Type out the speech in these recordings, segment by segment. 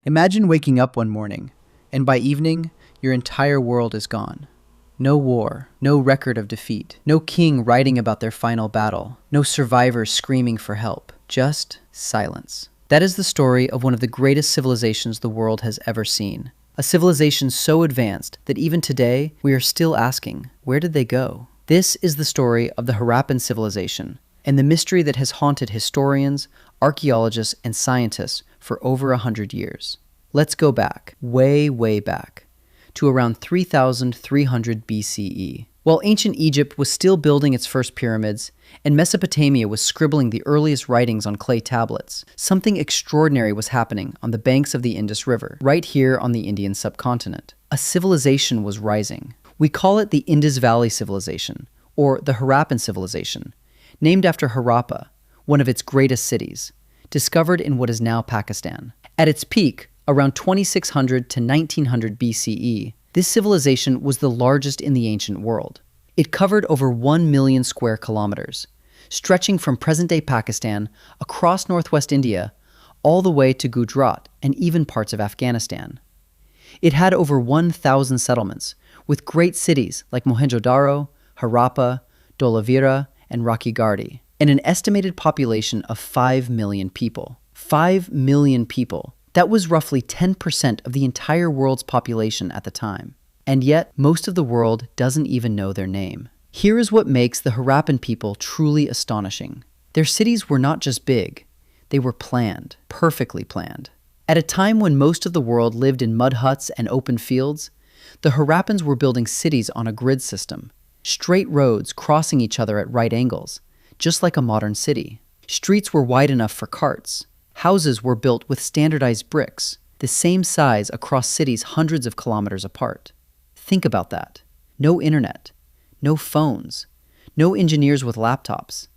Imagine waking up one morning, and by evening, your entire world is gone. No war, no record of defeat, no king writing about their final battle, no survivors screaming for help, just silence. That is the story of one of the greatest civilizations the world has ever seen. A civilization so advanced that even today, we are still asking, where did they go? This is the story of the Harappan civilization, and the mystery that has haunted historians, archaeologists, and scientists for over 100 years. Let's go back, way back, to around 3,300 BCE. While ancient Egypt was still building its first pyramids, and Mesopotamia was scribbling the earliest writings on clay tablets, something extraordinary was happening on the banks of the Indus River, right here on the Indian subcontinent. A civilization was rising. We call it the Indus Valley Civilization, or the Harappan Civilization, named after Harappa, one of its greatest cities, discovered in what is now Pakistan. At its peak, around 2600 to 1900 BCE, this civilization was the largest in the ancient world. It covered over 1 million square kilometers, stretching from present-day Pakistan across northwest India all the way to Gujarat and even parts of Afghanistan. It had over 1,000 settlements, with great cities like Mohenjo-daro, Harappa, Dholavira, and Rakhigarhi, and an estimated population of 5 million people. 5 million people. That was roughly 10% of the entire world's population at the time. And yet, most of the world doesn't even know their name. Here is what makes the Harappan people truly astonishing. Their cities were not just big, they were planned, perfectly planned. At a time when most of the world lived in mud huts and open fields, the Harappans were building cities on a grid system, straight roads crossing each other at right angles, just like a modern city. Streets were wide enough for carts. Houses were built with standardized bricks, the same size across cities hundreds of kilometers apart. Think about that. No internet, no phones, no engineers with laptops.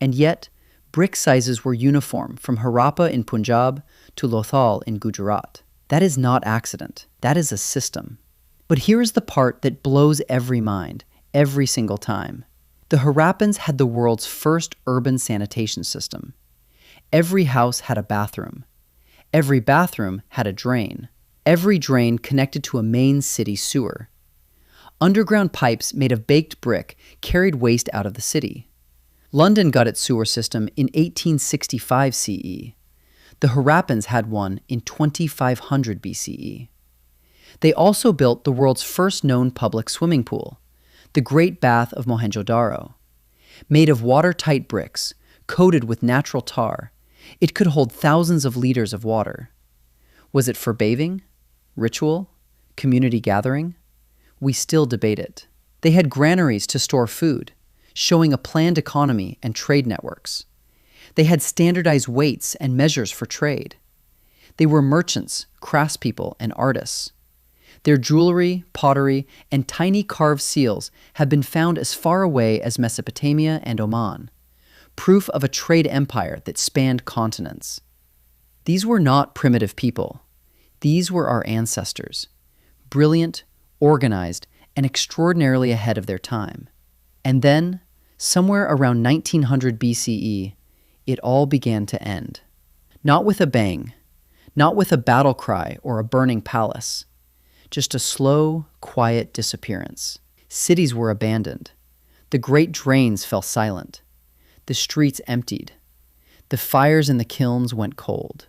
And yet, brick sizes were uniform from Harappa in Punjab to Lothal in Gujarat. That is not accident. That is a system. But here is the part that blows every mind, every single time. The Harappans had the world's first urban sanitation system. Every house had a bathroom. Every bathroom had a drain. Every drain connected to a main city sewer. Underground pipes made of baked brick carried waste out of the city. London got its sewer system in 1865 CE. The Harappans had one in 2500 BCE. They also built the world's first known public swimming pool, the Great Bath of Mohenjo-daro. Made of watertight bricks, coated with natural tar, it could hold thousands of liters of water. Was it for bathing, ritual, community gathering? We still debate it. They had granaries to store food, showing a planned economy and trade networks. They had standardized weights and measures for trade. They were merchants, craftspeople, and artists. Their jewelry, pottery, and tiny carved seals have been found as far away as Mesopotamia and Oman, proof of a trade empire that spanned continents. These were not primitive people. These were our ancestors, brilliant, organized, and extraordinarily ahead of their time. And then, somewhere around 1900 BCE, it all began to end. Not with a bang, not with a battle cry or a burning palace, just a slow, quiet disappearance. Cities were abandoned. The great drains fell silent. The streets emptied. The fires in the kilns went cold.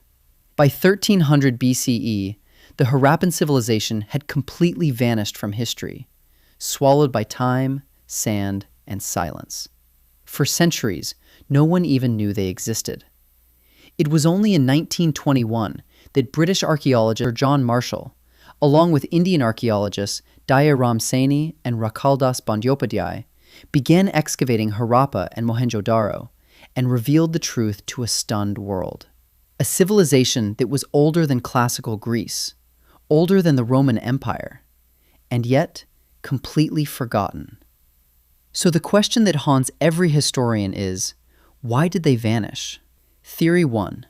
By 1300 BCE, the Harappan civilization had completely vanished from history, swallowed by time, sand, and silence. For centuries, no one even knew they existed. It was only in 1921 that British archaeologist Sir John Marshall, along with Indian archaeologists Daya Ram Saini and Rakaldas Bandyopadhyay, began excavating Harappa and Mohenjo-daro and revealed the truth to a stunned world. A civilization that was older than classical Greece, older than the Roman Empire, and yet completely forgotten. So the question that haunts every historian is, why did they vanish? Theory 1.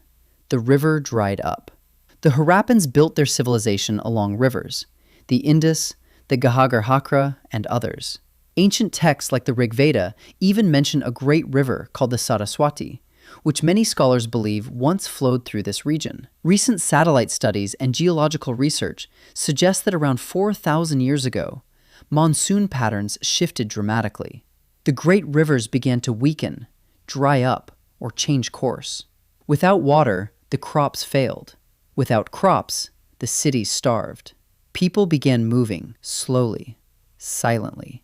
The river dried up. The Harappans built their civilization along rivers, the Indus, the Ghaggar-Hakra, and others. Ancient texts like the Rig Veda even mention a great river called the Saraswati, which many scholars believe once flowed through this region. Recent satellite studies and geological research suggest that around 4,000 years ago, monsoon patterns shifted dramatically. The great rivers began to weaken, dry up, or change course. Without water, the crops failed. Without crops, the cities starved. People began moving slowly, silently,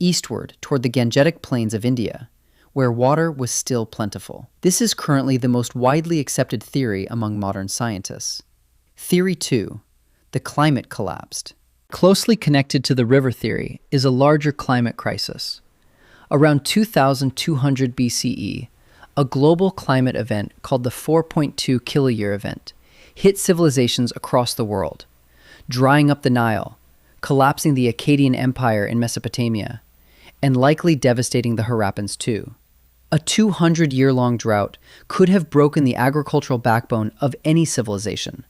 eastward toward the Gangetic Plains of India, where water was still plentiful. This is currently the most widely accepted theory among modern scientists. Theory 2. The climate collapsed. Closely connected to the river theory is a larger climate crisis. Around 2200 BCE, a global climate event called the 4.2 kiloyear event hit civilizations across the world, drying up the Nile, collapsing the Akkadian Empire in Mesopotamia, and likely devastating the Harappans too. A 200-year-long drought could have broken the agricultural backbone of any civilization,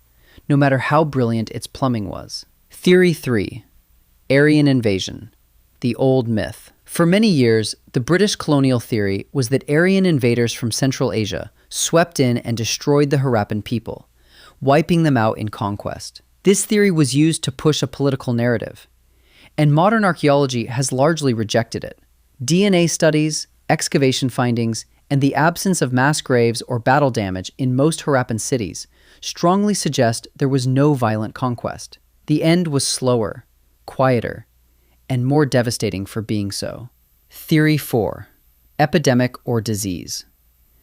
no matter how brilliant its plumbing was. Theory 3. Aryan invasion. The old myth. For many years, the British colonial theory was that Aryan invaders from Central Asia swept in and destroyed the Harappan people, wiping them out in conquest. This theory was used to push a political narrative, and modern archaeology has largely rejected it. DNA studies, excavation findings, and the absence of mass graves or battle damage in most Harappan cities strongly suggest there was no violent conquest. The end was slower, quieter, and more devastating for being so. Theory 4. Epidemic or disease.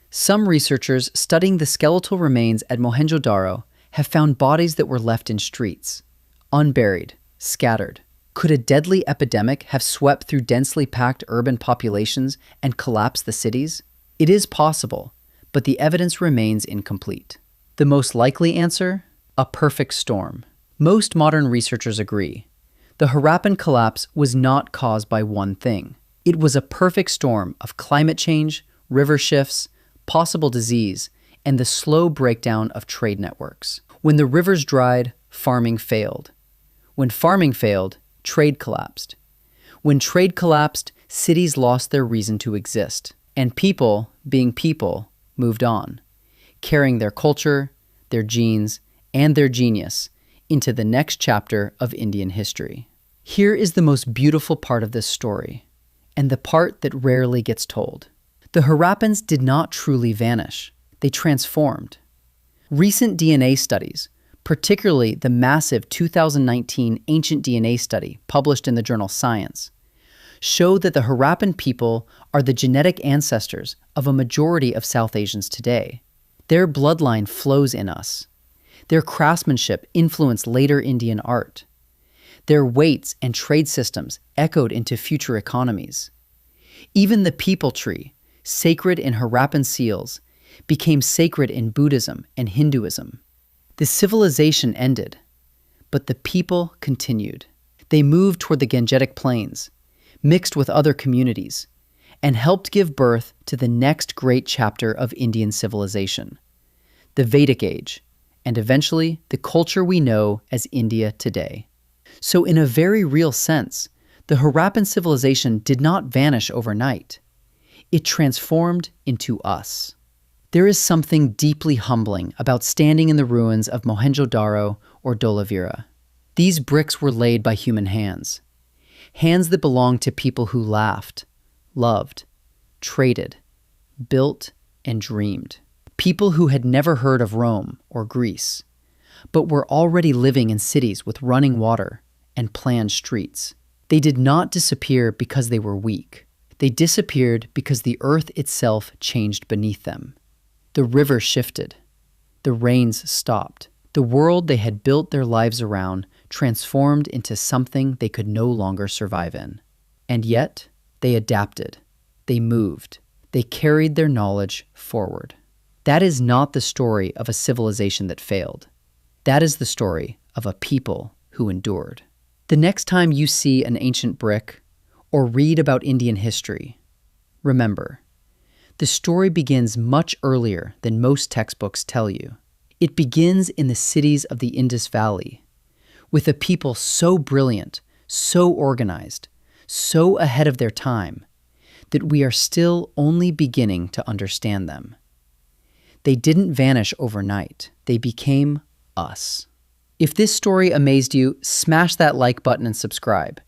Some researchers studying the skeletal remains at Mohenjo-Daro have found bodies that were left in streets, unburied, scattered. Could a deadly epidemic have swept through densely packed urban populations and collapsed the cities? It is possible, but the evidence remains incomplete. The most likely answer? A perfect storm. Most modern researchers agree. The Harappan collapse was not caused by one thing. It was a perfect storm of climate change, river shifts, possible disease, and the slow breakdown of trade networks. When the rivers dried, farming failed. When farming failed, trade collapsed. When trade collapsed, cities lost their reason to exist. And people, being people, moved on, carrying their culture, their genes, and their genius into the next chapter of Indian history. Here is the most beautiful part of this story, and the part that rarely gets told. The Harappans did not truly vanish. They transformed. Recent DNA studies, particularly the massive 2019 ancient DNA study published in the journal Science, show that the Harappan people are the genetic ancestors of a majority of South Asians today. Their bloodline flows in us. Their craftsmanship influenced later Indian art. Their weights and trade systems echoed into future economies. Even the people tree, sacred in Harappan seals, became sacred in Buddhism and Hinduism. The civilization ended, but the people continued. They moved toward the Gangetic Plains, mixed with other communities, and helped give birth to the next great chapter of Indian civilization, the Vedic Age, and eventually the culture we know as India today. So in a very real sense, the Harappan civilization did not vanish overnight. It transformed into us. There is something deeply humbling about standing in the ruins of Mohenjo-Daro or Dholavira. These bricks were laid by human hands. Hands that belonged to people who laughed, loved, traded, built, and dreamed. People who had never heard of Rome or Greece, but were already living in cities with running water and planned streets. They did not disappear because they were weak. They disappeared because the earth itself changed beneath them. The river shifted. The rains stopped. The world they had built their lives around transformed into something they could no longer survive in. And yet, they adapted. They moved. They carried their knowledge forward. That is not the story of a civilization that failed. That is the story of a people who endured. The next time you see an ancient brick or read about Indian history, remember, the story begins much earlier than most textbooks tell you. It begins in the cities of the Indus Valley, with a people so brilliant, so organized, so ahead of their time, that we are still only beginning to understand them. They didn't vanish overnight. They became us. If this story amazed you, smash that like button and subscribe.